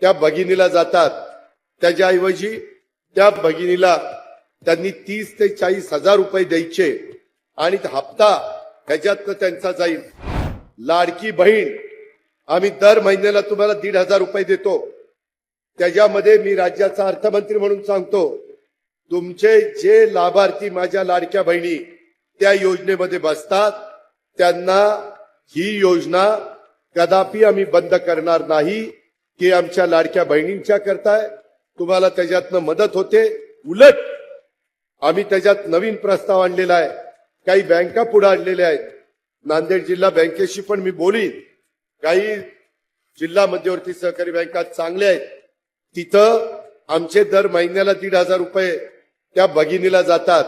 त्या भगिनीला जातात, त्याच्याऐवजी त्या भगिनीला त्यांनी 30 ते 40 हजार रुपये द्यायचे आणि हप्ता ह्याच्यातनं त्यांचा जाईल. लाडकी बहीण आम्ही दर महिन्याला तुम्हाला 1,500 रुपये देतो. त्याच्यामध्ये मी राज्याचा अर्थमंत्री म्हणून सांगतो, तुमचे जे लाभार्थी माझ्या लाडक्या बहिणी त्या योजनेमध्ये बसतात त्यांना ही योजना कदापि आम्ही बंद करणार नाही. की आमच्या लाडक्या बहिणींच्या करताय, तुम्हाला त्याच्यातनं मदत होते. उलट आम्ही त्याच्यात नवीन प्रस्ताव आणलेला आहे, काही बँका पुढे आणलेल्या आहेत. नांदेड जिल्हा बँकेशी पण मी बोलीन. काही जिल्हा मध्यवर्ती सहकारी बँका चांगल्या आहेत, तिथं आमचे दर महिन्याला 1,500 रुपये त्या भगिनीला जातात.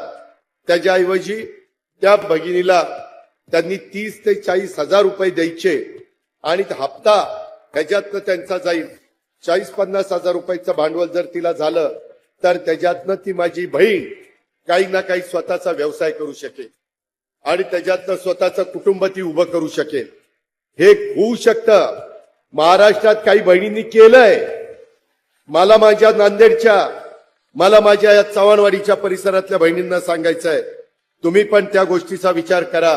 त्याच्याऐवजी त्या भगिनीला त्यांनी 30 ते 40 हजार रुपये द्यायचे आणि हप्ता ह्याच्यातनं त्यांचा जाईल. 40-50 हजार रुपयाचं भांडवल जर तिला झालं तर त्याच्यातनं ती माझी बहीण काही ना काही स्वतःचा व्यवसाय करू शकेल आणि त्याच्यातनं स्वतःचं कुटुंब ती उभं करू शकेल. हे होऊ शकतं. महाराष्ट्रात काही बहिणींनी केलंय. मला माझ्या नांदेडच्या, मला माझ्या या चव्हाणवाडीच्या परिसरातल्या बहिणींना सांगायचंय, तुम्ही पण त्या गोष्टीचा विचार करा.